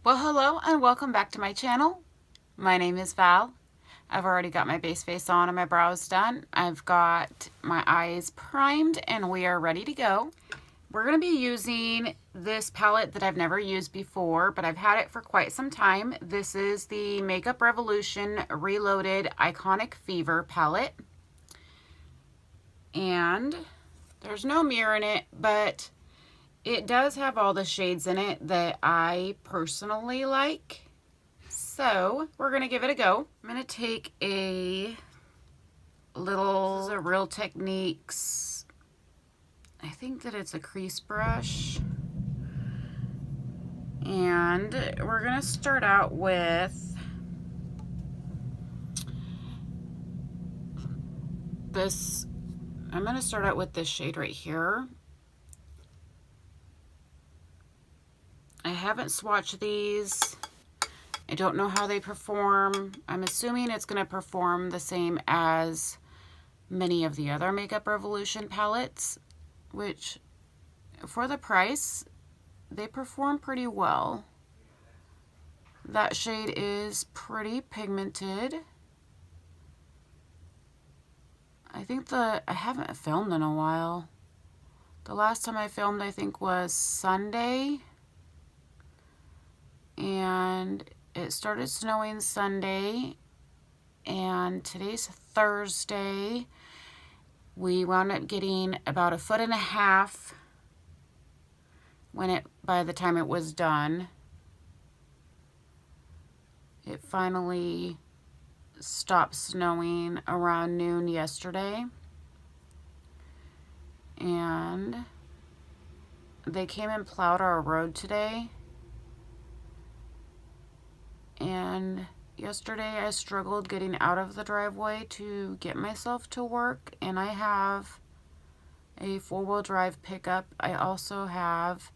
Well, hello and welcome back to my channel. My name is Val. I've already got my base face on and my brows done. I've got my eyes primed and we are ready to go. We're going to be using this palette that I've never used before, but I've had it for quite some time. This is the Makeup Revolution Reloaded Iconic Fever palette. And there's no mirror in it, but it does have all the shades in it that I personally like. So we're going to give it a go. I'm going to take a little, this is a Real Techniques, I think that it's a crease brush. And we're going to start out with this. I'm going to start out with this shade right here. I haven't swatched these. I don't know how they perform. I'm assuming it's going to perform the same as many of the other Makeup Revolution palettes, which for the price, they perform pretty well. That shade is pretty pigmented. I haven't filmed in a while. The last time I filmed, I think, was Sunday. And it started snowing Sunday, and today's Thursday. We wound up getting about 1.5 feet by the time it was done. It finally stopped snowing around noon yesterday, and they came and plowed our road today. And yesterday I struggled getting out of the driveway to get myself to work, and I have a 4-wheel drive pickup. I also have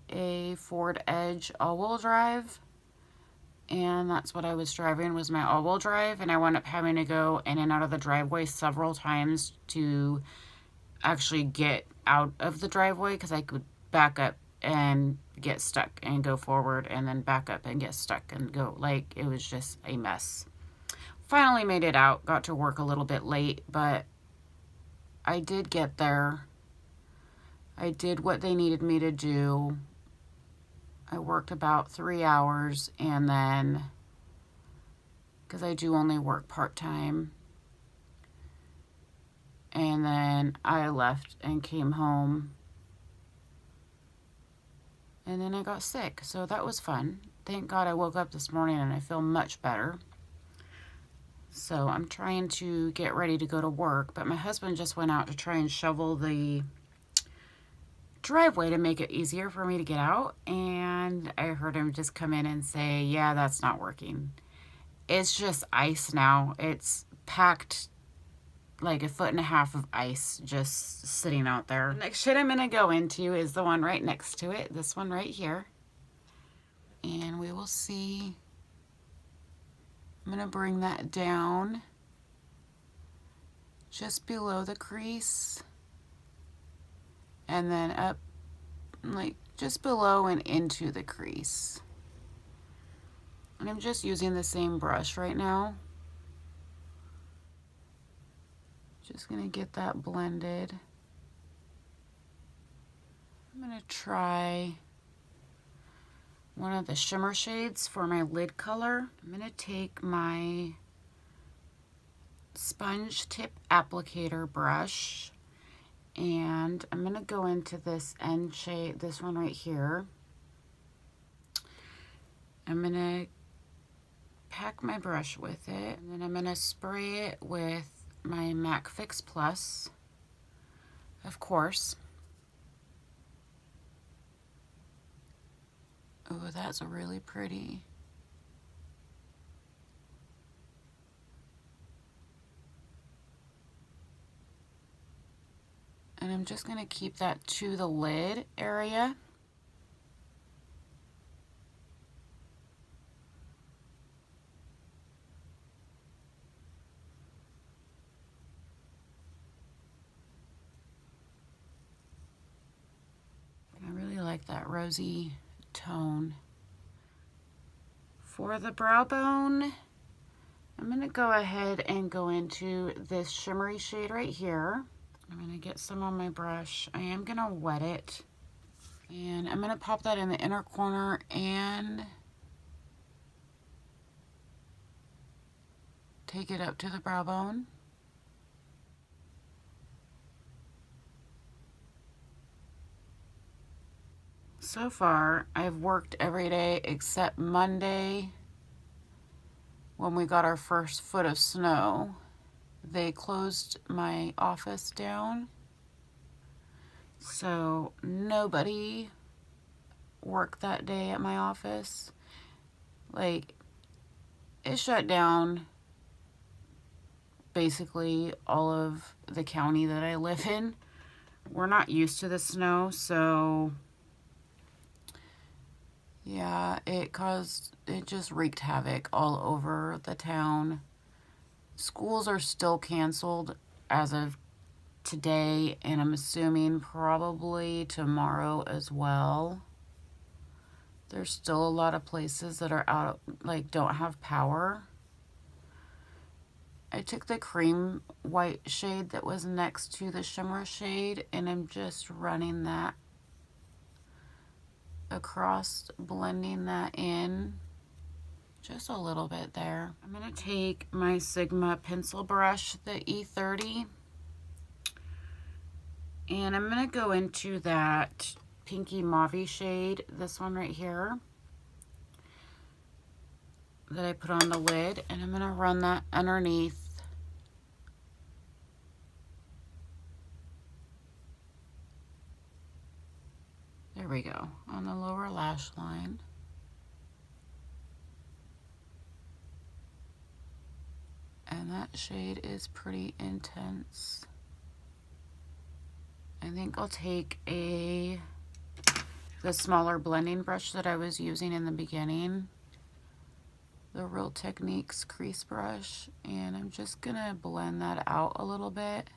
a Ford Edge all-wheel drive, and that's what I was driving, was my all-wheel drive, and I wound up having to go in and out of the driveway several times to actually get out of the driveway, because I could back up and get stuck and go forward and then back up and get stuck and go. Like, it was just a mess. Finally made it out. Got to work a little bit late, but I did get there. I did what they needed me to do. I worked about 3 hours, and then, because I do only work part-time, and then I left and came home. And then I got sick, so that was fun. Thank God I woke up this morning and I feel much better. So I'm trying to get ready to go to work, but my husband just went out to try and shovel the driveway to make it easier for me to get out. And I heard him just come in and say, yeah, that's not working. It's just ice now. It's packed like 1.5 feet of ice just sitting out there. The next shade I'm going to go into is the one right next to it, this one right here. And we will see. I'm going to bring that down just below the crease, and then up like just below and into the crease. And I'm just using the same brush right now. Just gonna get that blended. I'm gonna try one of the shimmer shades for my lid color. I'm gonna take my sponge tip applicator brush, and I'm gonna go into this end shade, this one right here. I'm gonna pack my brush with it, and then I'm gonna spray it with my MAC Fix Plus, of course. Oh, that's really pretty. And I'm just going to keep that to the lid area. I really like that rosy tone. For the brow bone, I'm going to go ahead and go into this shimmery shade right here. I'm going to get some on my brush. I am going to wet it. And I'm going to pop that in the inner corner and take it up to the brow bone. So far, I've worked every day except Monday when we got our first foot of snow. They closed my office down, so nobody worked that day at my office. Like, it shut down basically all of the county that I live in. We're not used to the snow, so yeah, it just wreaked havoc all over the town. Schools are still canceled as of today, and I'm assuming probably tomorrow as well. There's still a lot of places that are out, like, don't have power. I took the cream white shade that was next to the shimmer shade, and I'm just running that across, blending that in just a little bit there. I'm going to take my Sigma pencil brush, the E30, and I'm going to go into that pinky mauve shade, this one right here, that I put on the lid, and I'm going to run that underneath there we go, on the lower lash line. And that shade is pretty intense. I think I'll take the smaller blending brush that I was using in the beginning, the Real Techniques crease brush, and I'm just gonna blend that out a little bit.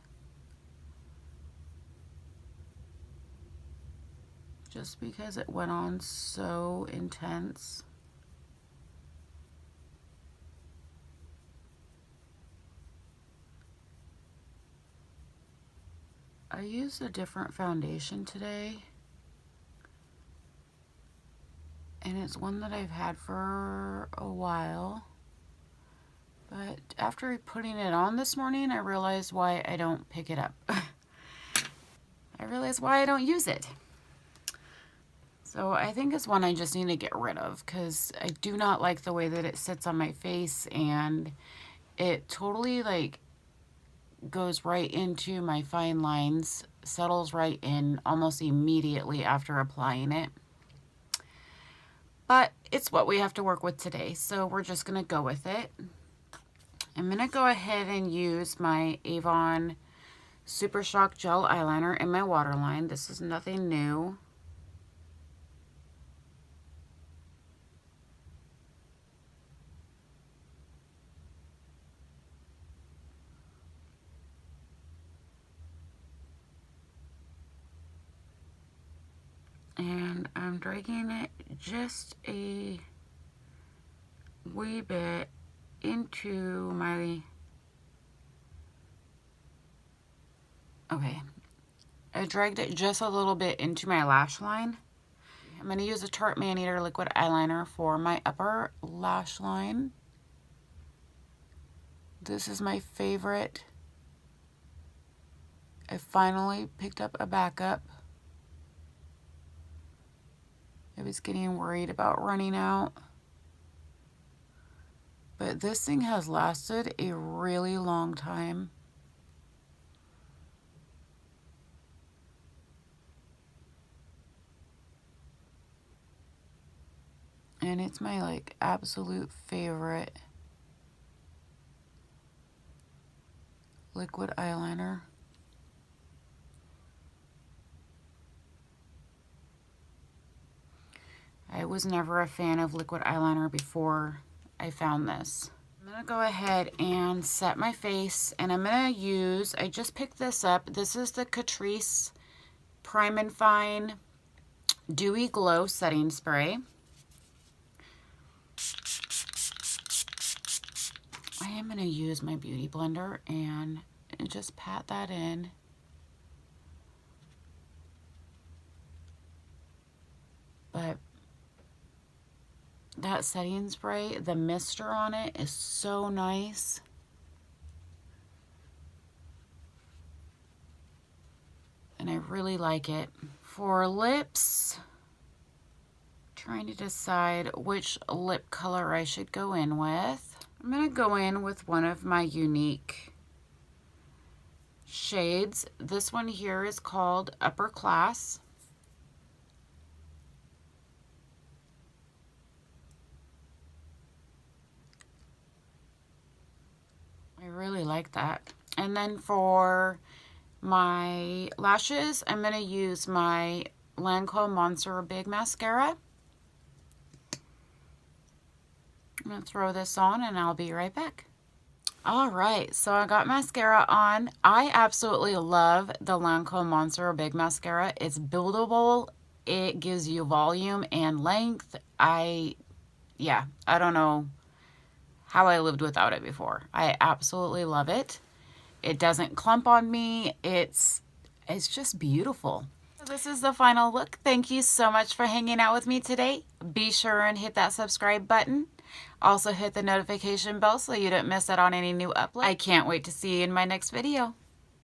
Just because it went on so intense. I used a different foundation today, and it's one that I've had for a while, but after putting it on this morning, I realized why I don't pick it up. I realized why I don't use it. So I think it's one I just need to get rid of, because I do not like the way that it sits on my face, and it totally, like, goes right into my fine lines, settles right in almost immediately after applying it. But it's what we have to work with today, so we're just gonna go with it. I'm gonna go ahead and use my Avon Super Shock Gel Eyeliner in my waterline. This is nothing new. And I'm dragging it just a wee bit into my, okay, I dragged it just a little bit into my lash line. I'm going to use a Tarte Maneater liquid eyeliner for my upper lash line. This is my favorite. I finally picked up a backup. I was getting worried about running out. But this thing has lasted a really long time. And it's my, like, absolute favorite liquid eyeliner. I was never a fan of liquid eyeliner before I found this. I'm gonna go ahead and set my face, and I'm gonna use, I just picked this up. This is the Catrice Prime and Fine Dewy Glow Setting Spray. am going to use my Beauty Blender and just pat that in. But that setting spray, the mister on it is so nice. And I really like it. For lips, trying to decide which lip color I should go in with. I'm going to go in with one of my Younique shades. This one here is called Upper Class. I really like that. And then for my lashes, I'm going to use my Lancôme Monster Big Mascara. I'm going to throw this on and I'll be right back. Alright, so I got mascara on. I absolutely love the Lancôme Monster Big Mascara. It's buildable. It gives you volume and length. I don't know how I lived without it before. I absolutely love it. It doesn't clump on me. It's just beautiful. This is the final look. Thank you so much for hanging out with me today. Be sure and hit that subscribe button. Also hit the notification bell so you don't miss out on any new uploads. I can't wait to see you in my next video.